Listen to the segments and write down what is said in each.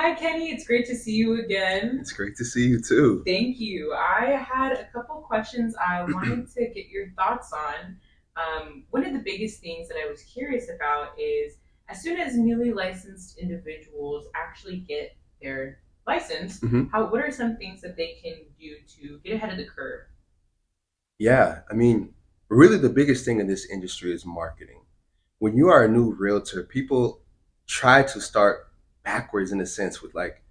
Hi, Kenny. It's great to see you again. It's great to see you too. Thank you. I had a couple questions I wanted to get your thoughts on. One of the biggest things that I was curious about is as soon as newly licensed individuals actually get their license, hmm what are some things that they can do to get ahead of the curve? Yeah, really the biggest thing in this industry is marketing. When you are a new realtor, people try to start backwards in a sense with like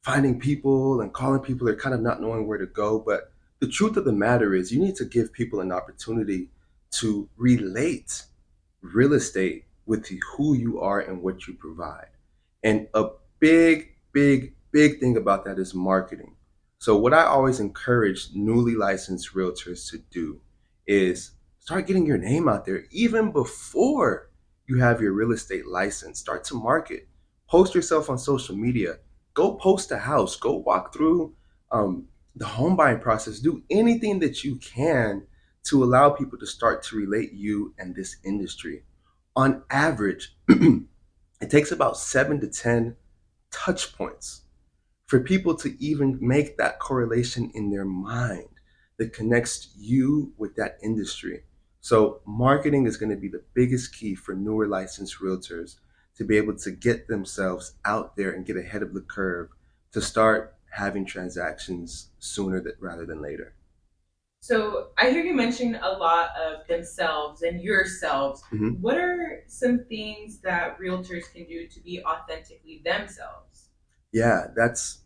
finding people and calling people. They're kind of not knowing where to go. But the truth of the matter is, you need to give people an opportunity to relate real estate with who you are and what you provide. And a big thing about that is marketing. So, what I always encourage newly licensed realtors to do is start getting your name out there even before you have your real estate license. Start to market, post yourself on social media, go post a house, go walk through the home buying process, do anything that you can to allow people to start to relate you and this industry. On average, it takes about 7 to 10 touch points for people to even make that correlation in their mind that connects you with that industry. So, marketing is going to be the biggest key for newer licensed realtors to be able to get themselves out there and get ahead of the curve to start having transactions sooner rather than later. So I hear you mention a lot of themselves and yourselves. Mhm. What are some things that realtors can do to be authentically themselves? Yeah, that's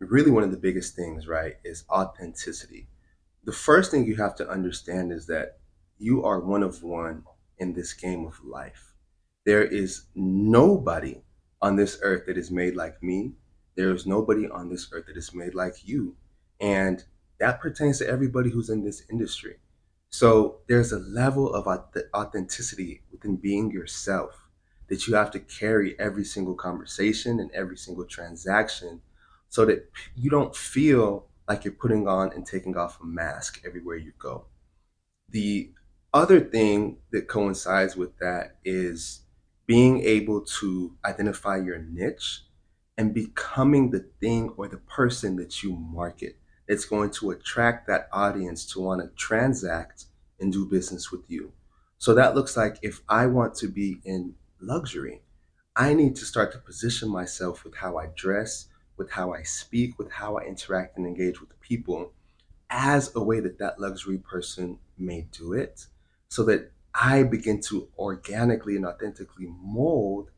really one of the biggest things, right? Is authenticity. The first thing you have to understand is that you are one of one in this game of life. There is nobody on this earth that is made like me. There is nobody on this earth that is made like you. And that pertains to everybody who's in this industry. So there's a level of authenticity within being yourself that you have to carry every single conversation and every single transaction so that you don't feel like you're putting on and taking off a mask everywhere you go. The other thing that coincides with that is being able to identify your niche and becoming the thing or the person that you market. It's going to attract that audience to want to transact and do business with you. So that looks like if I want to be in luxury, I need to start to position myself with how I dress, with how I speak, with how I interact and engage with people as a way that that luxury person may do it so that I begin to organically and authentically mold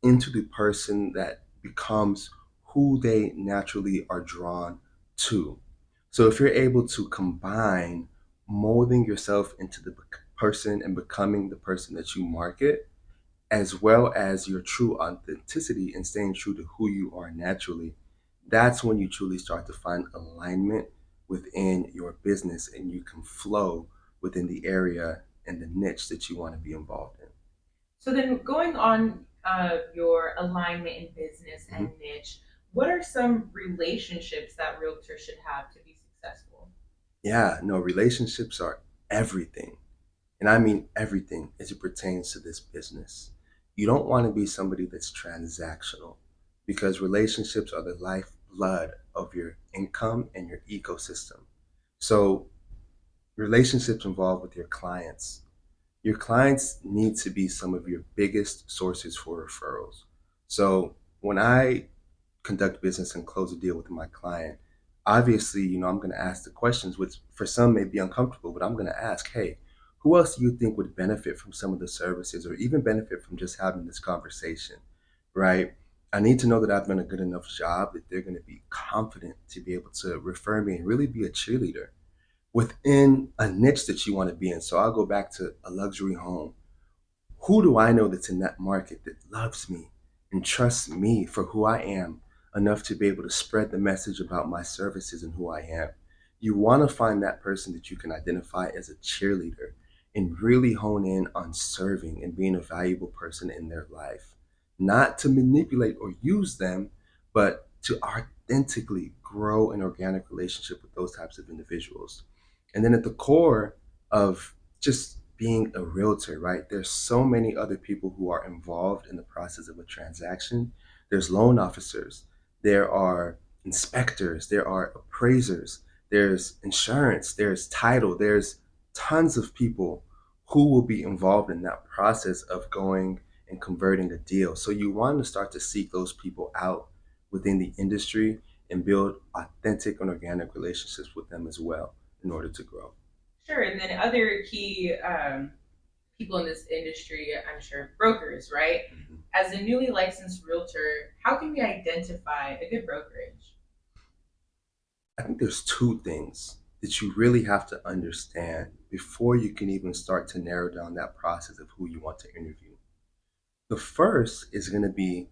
into the person that becomes who they naturally are drawn to. So if you're able to combine molding yourself into the person and becoming the person that you market, as well as your true authenticity and staying true to who you are naturally, that's when you truly start to find alignment within your business and you can flow within the area and the niche that you want to be involved in. So then, going on your alignment in business and Mhm. niche, what are some relationships that realtors should have to be successful? Yeah, no, relationships are everything. And I mean everything as it pertains to this business. You don't want to be somebody that's transactional because relationships are the lifeblood of your income and your ecosystem. So, relationships involved with your clients. Your clients need to be some of your biggest sources for referrals. So, when I conduct business and close a deal with my client, obviously, I'm going to ask the questions, which for some may be uncomfortable, but I'm going to ask, hey, who else do you think would benefit from some of the services or even benefit from just having this conversation, right? I need to know that I've done a good enough job that they're going to be confident to be able to refer me and really be a cheerleader within a niche that you want to be in. So I'll go back to a luxury home. Who do I know that's in that market that loves me and trusts me for who I am enough to be able to spread the message about my services and who I am? You want to find that person that you can identify as a cheerleader and really hone in on serving and being a valuable person in their life. Not to manipulate or use them, but to authentically grow an organic relationship with those types of individuals. And then at the core of just being a realtor, right? There's so many other people who are involved in the process of a transaction. There's loan officers, there are inspectors, there are appraisers, there's insurance, there's title, there's tons of people who will be involved in that process of going and converting a deal. So you want to start to seek those people out within the industry and build authentic and organic relationships with them as well in order to grow. Sure. And then other key people in this industry, I'm sure brokers, right? Mhm. As a newly licensed realtor, how can we identify a good brokerage? I think there's two things that you really have to understand before you can even start to narrow down that process of who you want to interview. The first is going to be,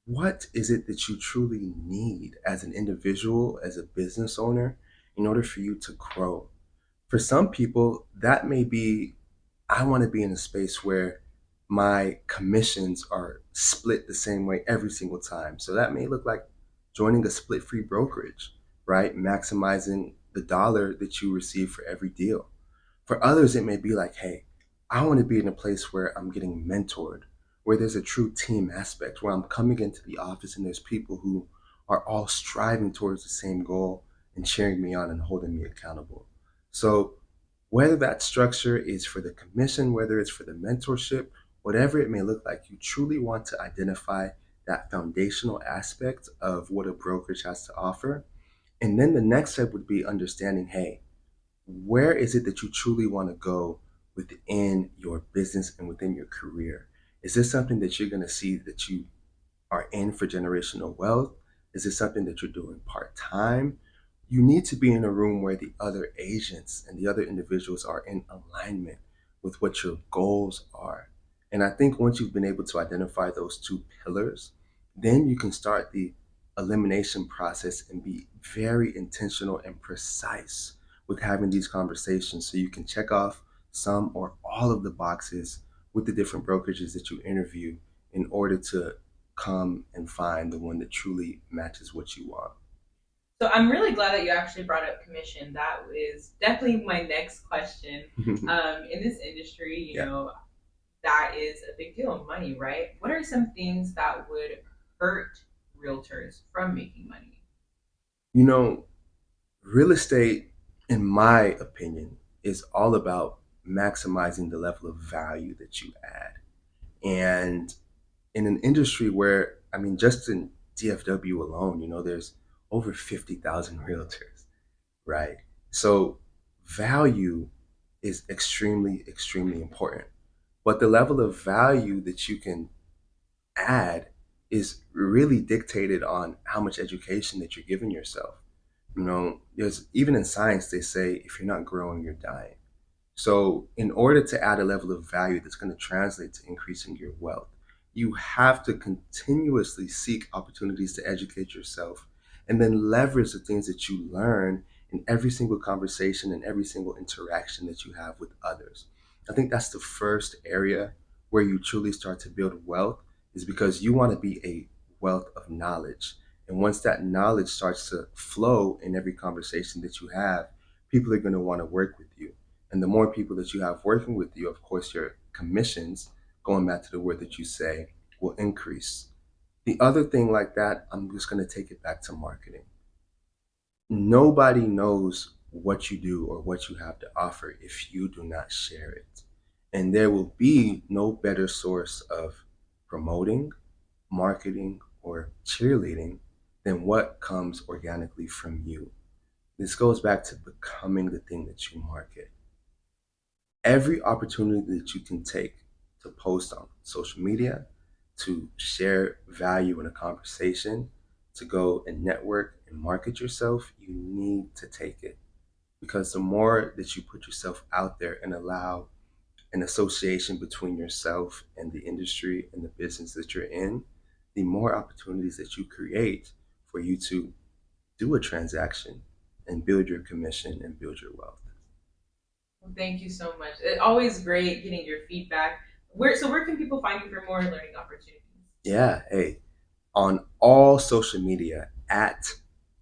what is it that you truly need as an individual, as a business owner, in order for you to grow? For some people, that may be, I want to be in a space where my commissions are split the same way every single time. So that may look like joining a split free brokerage, right? Maximizing the dollar that you receive for every deal. For others, it may be like, hey, I want to be in a place where I'm getting mentored, where there's a true team aspect, where I'm coming into the office and there's people who are all striving towards the same goal and cheering me on and holding me accountable. So, whether that structure is for the commission, whether it's for the mentorship, whatever it may look like, you truly want to identify that foundational aspect of what a brokerage has to offer. And then the next step would be understanding, hey, where is it that you truly want to go within your business and within your career? Is this something that you're going to see that you are in for generational wealth? Is this something that you're doing part time? You need to be in a room where the other agents and the other individuals are in alignment with what your goals are. And I think once you've been able to identify those two pillars, then you can start the elimination process and be very intentional and precise with having these conversations so you can check off some or all of the boxes with the different brokerages that you interview in order to come and find the one that truly matches what you want. So I'm really glad that you actually brought up commission. That is definitely my next question. In this industry, Yeah. that is a big deal, money, right? What are some things that would hurt realtors from making money? You know, real estate, in my opinion, is all about maximizing the level of value that you add. And in an industry where, I mean, just in DFW alone, there's over 50,000 realtors, right? So value is extremely, extremely important. But the level of value that you can add is really dictated on how much education that you're giving yourself. There's even in science, they say if you're not growing, you're dying. So, in order to add a level of value that's going to translate to increasing your wealth, you have to continuously seek opportunities to educate yourself and then leverage the things that you learn in every single conversation and every single interaction that you have with others. I think that's the first area where you truly start to build wealth, is because you want to be a wealth of knowledge. And once that knowledge starts to flow in every conversation that you have, people are going to want to work with you. And the more people that you have working with you, of course, your commissions, going back to the word that you say, will increase. The other thing like that, I'm just going to take it back to marketing. Nobody knows what you do or what you have to offer if you do not share it. And there will be no better source of promoting, marketing, or cheerleading than what comes organically from you. This goes back to becoming the thing that you market. Every opportunity that you can take to post on social media, to share value in a conversation, to go and network and market yourself, you need to take it. Because the more that you put yourself out there and allow an association between yourself and the industry and the business that you're in, the more opportunities that you create for you to do a transaction and build your commission and build your wealth. Well, thank you so much. It's always great getting your feedback. Where can people find you for more learning opportunities? Yeah, hey, on all social media at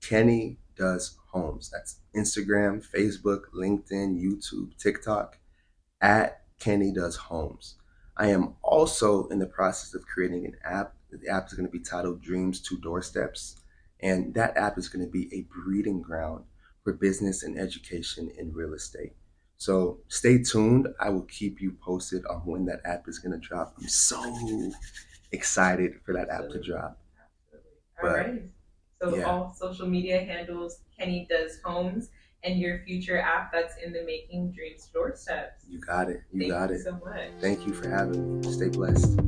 Kenny Does Homes. That's Instagram, Facebook, LinkedIn, YouTube, TikTok, at Kenny Does Homes. I am also in the process of creating an app. The app is going to be titled Dreams to Doorsteps. And that app is going to be a breeding ground for business and education in real estate. So stay tuned. I will keep you posted on when that app is going to drop. I'm so excited for that app to Absolutely. drop. Absolutely. All But right. So yeah, all social media handles Kenny Does Homes and your future app that's in the making, Dreams to Doorsteps. you got it. You Thank got you it. so much. Thank you for having me. Stay blessed.